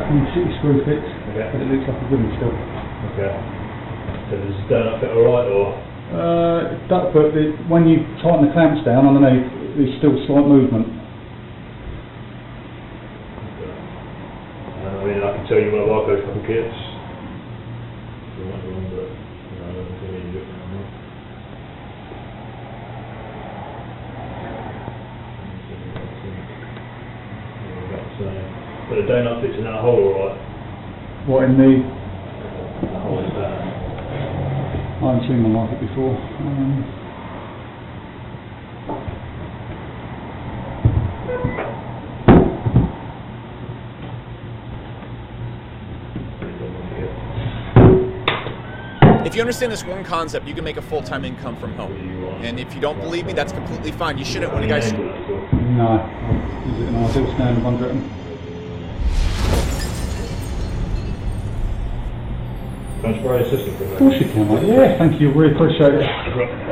from City Screwfix, Okay. but it looks like a good install. Okay. So does it turn up fit alright, or? But when you tighten the clamps down underneath, there's still slight movement. I mean, I can tell you one of our coach couple kits. You might be wrong, but I don't think any different on that. Yeah, about the same. But the donut fits in that hole alright. What in the... The hole is that. I haven't seen one like it before. If you understand this one concept, you can make a full-time income from home. And if you don't believe me, that's completely fine. You shouldn't when you guys... No. Is it an ideal standard one, do you reckon? Can I spray a system for that? Of course you can, mate. Yeah, thank you. Really appreciate it.